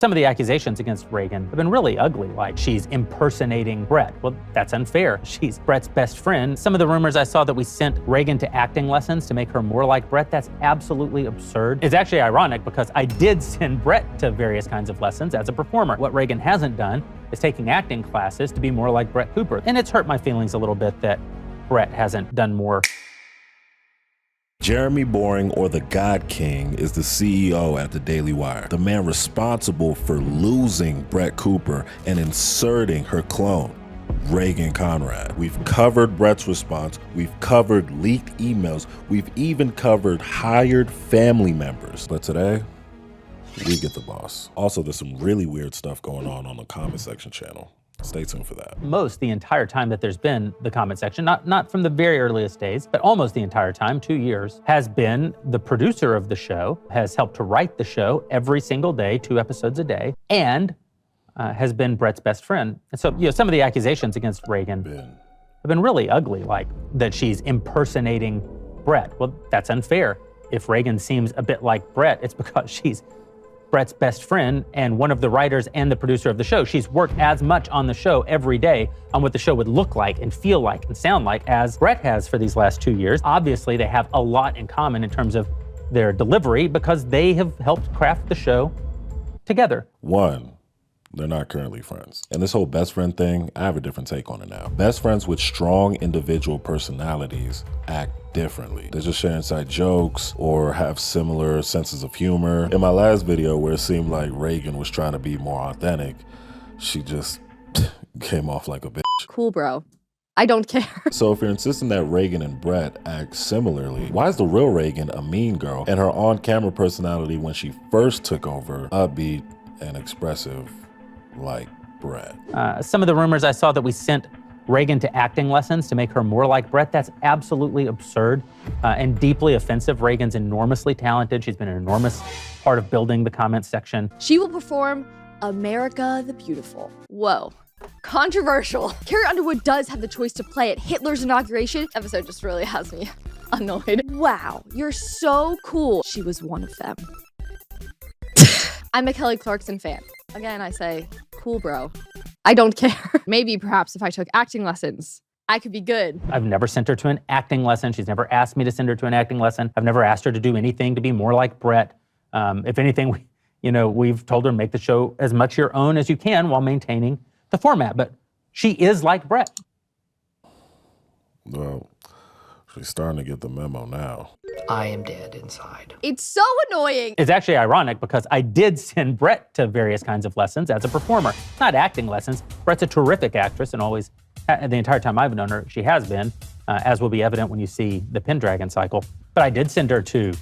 Some of the accusations against Reagan have been really ugly, like she's impersonating Brett. Well, that's unfair. She's Brett's best friend. Some of the rumors I saw that we sent Reagan to acting lessons to make her more like Brett, that's absolutely absurd. It's actually ironic because I did send Brett to various kinds of lessons as a performer. What Reagan hasn't done is taking acting classes to be more like Brett Cooper. And it's hurt my feelings a little bit that Brett hasn't done more. Jeremy Boring, or the God King, is the CEO at the Daily Wire, the man responsible for losing Brett Cooper and inserting her clone, Reagan Conrad. We've covered Brett's response, we've covered leaked emails, we've even covered hired family members. But today, we get the boss. Also, there's some really weird stuff going on the comment section channel. Stay tuned for that. Most the entire time that there's been the comment section, not from the very earliest days, but almost the entire time, 2 years, has been the producer of the show, has helped to write the show every single day, 2 episodes a day, and has been Brett's best friend. And so, some of the accusations against Reagan have been really ugly, like that she's impersonating Brett. Well, that's unfair. If Reagan seems a bit like Brett, it's because she's Brett's best friend and one of the writers and the producer of the show. She's worked as much on the show every day on what the show would look like and feel like and sound like as Brett has for these last 2 years. Obviously, they have a lot in common in terms of their delivery because they have helped craft the show together. One, they're not currently friends. And this whole best friend thing, I have a different take on it now. Best friends with strong individual personalities act differently. They just share inside jokes or have similar senses of humor. In my last video where it seemed like Reagan was trying to be more authentic, she just came off like a bitch. Cool, bro. I don't care. So if you're insisting that Reagan and Brett act similarly, why is the real Reagan a mean girl and her on-camera personality when she first took over upbeat and expressive like Brett? Some of the rumors I saw that we sent Reagan to acting lessons to make her more like Brett, that's absolutely absurd and deeply offensive. Reagan's enormously talented. She's been an enormous part of building the comment section. She will perform America the Beautiful. Whoa. Controversial. Carrie Underwood does have the choice to play at Hitler's inauguration. Episode just really has me annoyed. Wow, you're so cool. She was one of them. I'm a Kelly Clarkson fan. Again, I say, cool, bro. I don't care. Maybe perhaps if I took acting lessons, I could be good. I've never sent her to an acting lesson. She's never asked me to send her to an acting lesson. I've never asked her to do anything to be more like Brett. If anything, we've told her make the show as much your own as you can while maintaining the format. But she is like Brett. Well, she's starting to get the memo now. I am dead inside. It's so annoying. It's actually ironic because I did send Brett to various kinds of lessons as a performer, not acting lessons. Brett's a terrific actress and always, the entire time I've known her, she has been, as will be evident when you see the Pendragon cycle. But I did send her to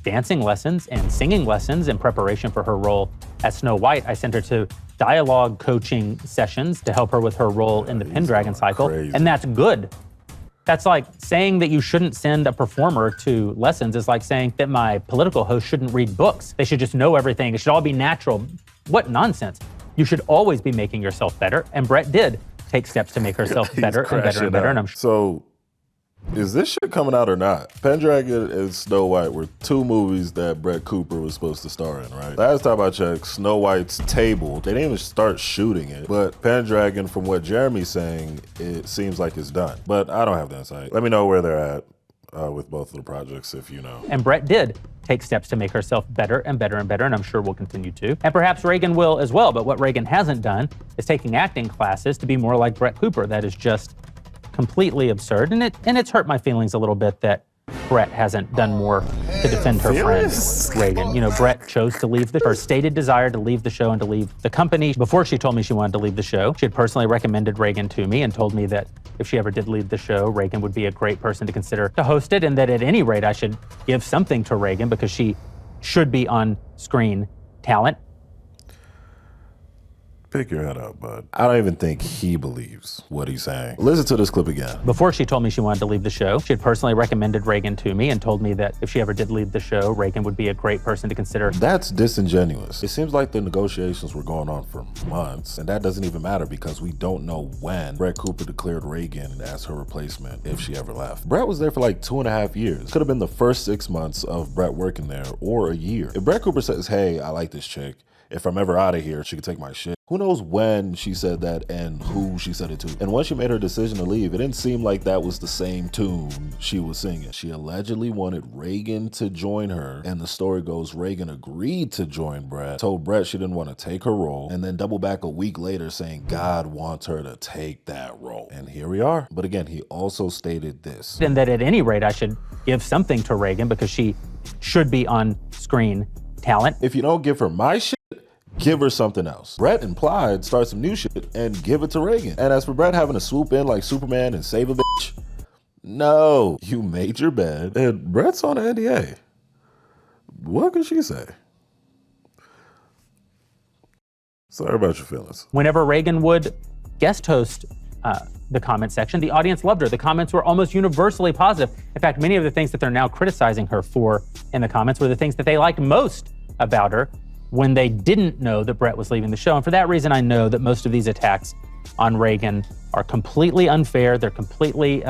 dancing lessons and singing lessons in preparation for her role as Snow White. I sent her to dialogue coaching sessions to help her with her role in the Pendragon cycle, and that's good. That's like saying that you shouldn't send a performer to lessons is like saying that my political host shouldn't read books. They should just know everything. It should all be natural. What nonsense. You should always be making yourself better. And Brett did take steps to make herself better and better and better. And I'm So is this shit coming out or not? Pendragon and Snow White were 2 movies that Brett Cooper was supposed to star in, right? Last time I checked, Snow White's tabled. They didn't even start shooting it. But Pendragon, from what Jeremy's saying, it seems like it's done. But I don't have the insight. Let me know where they're at with both of the projects if you know. And Brett did take steps to make herself better and better and better, and I'm sure will continue to. And perhaps Reagan will as well. But what Reagan hasn't done is taking acting classes to be more like Brett Cooper. That is just completely absurd, and it's hurt my feelings a little bit that Brett hasn't done more to defend her friend, Reagan. Brett chose to leave her stated desire to leave the show and to leave the company. Before she told me she wanted to leave the show, she had personally recommended Reagan to me and told me that if she ever did leave the show, Reagan would be a great person to consider to host it, and that at any rate I should give something to Reagan because she should be on-screen talent. Pick your head up, bud. I don't even think he believes what he's saying. Listen to this clip again. Before she told me she wanted to leave the show, she had personally recommended Reagan to me and told me that if she ever did leave the show, Reagan would be a great person to consider. That's disingenuous. It seems like the negotiations were going on for months, and that doesn't even matter because we don't know when Brett Cooper declared Reagan as her replacement if she ever left. Brett was there for like 2.5 years. Could have been the first 6 months of Brett working there or a year. If Brett Cooper says, hey, I like this chick, if I'm ever out of here, she could take my shit. Who knows when she said that and who she said it to. And once she made her decision to leave, it didn't seem like that was the same tune she was singing. She allegedly wanted Reagan to join her, and the story goes Reagan agreed to join Brett, told Brett she didn't want to take her role, and then double back a week later saying God wants her to take that role. And here we are. But again, he also stated this. And that at any rate, I should give something to Reagan because she should be on screen talent. If you don't give her my shit, give her something else. Brett implied start some new shit and give it to Reagan. And as for Brett having to swoop in like Superman and save a bitch, no, you made your bed and Brett's on an NDA. What can she say? Sorry about your feelings. Whenever Reagan would guest host the comment section, the audience loved her. The comments were almost universally positive. In fact, many of the things that they're now criticizing her for in the comments were the things that they liked most about her when they didn't know that Brett was leaving the show. And for that reason, I know that most of these attacks on Reagan are completely unfair. They're completely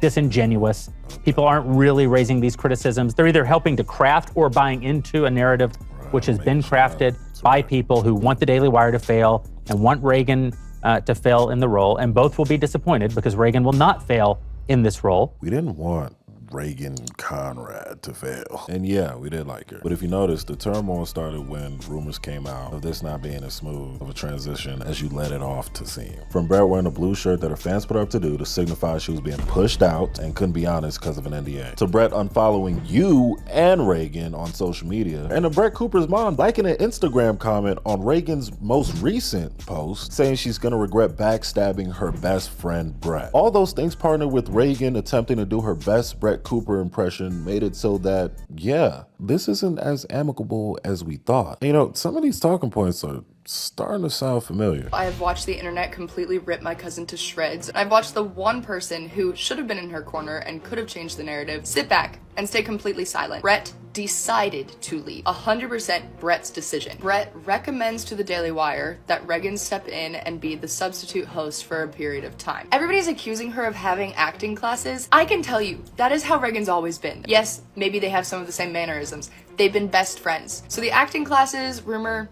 disingenuous. People aren't really raising these criticisms. They're either helping to craft or buying into a narrative which has been crafted by people who want the Daily Wire to fail and want Reagan to fail in the role. And both will be disappointed because Reagan will not fail in this role. We didn't want Reagan Conrad to fail. And yeah, we did like her. But if you notice, the turmoil started when rumors came out of this not being as smooth of a transition as you let it off to seem. From Brett wearing a blue shirt that her fans put up to do to signify she was being pushed out and couldn't be honest because of an NDA, to Brett unfollowing you and Reagan on social media, and to Brett Cooper's mom liking an Instagram comment on Reagan's most recent post saying she's gonna regret backstabbing her best friend Brett. All those things partnered with Reagan attempting to do her best Brett Cooper impression made it so that, yeah, this isn't as amicable as we thought. You know, some of these talking points are starting to sound familiar. I have watched the internet completely rip my cousin to shreds. I've watched the one person who should have been in her corner and could have changed the narrative sit back and stay completely silent. Brett decided to leave. 100% Brett's decision. Brett recommends to the Daily Wire that Reagan step in and be the substitute host for a period of time. Everybody's accusing her of having acting classes. I can tell you, that is how Reagan's always been. Yes, maybe they have some of the same mannerisms. They've been best friends. So the acting classes rumor,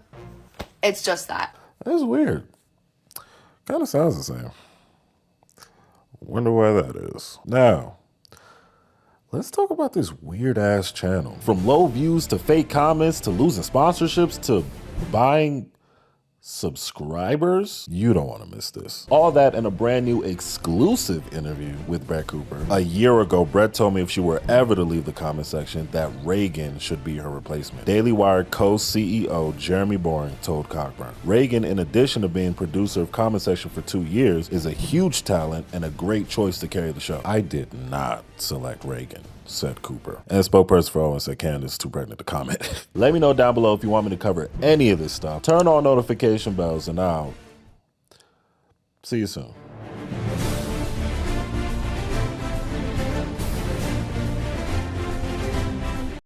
it's just that. That's weird. Kind of sounds the same. Wonder why that is. Now, let's talk about this weird ass channel. From low views to fake comments to losing sponsorships to buying subscribers. You don't want to miss this. All that in a brand new exclusive interview with Brett Cooper. A year ago, Brett told me if she were ever to leave the comment section that Reagan should be her replacement. Daily Wire co-CEO Jeremy told Cockburn. Reagan, in addition to being producer of comment section for 2 years, is a huge talent and a great choice to carry the show. I did not select Reagan, said Cooper. And spokesperson for Owen said Candace too pregnant to comment. Let me know down below if you want me to cover any of this stuff. Turn on notification bells and I'll see you soon.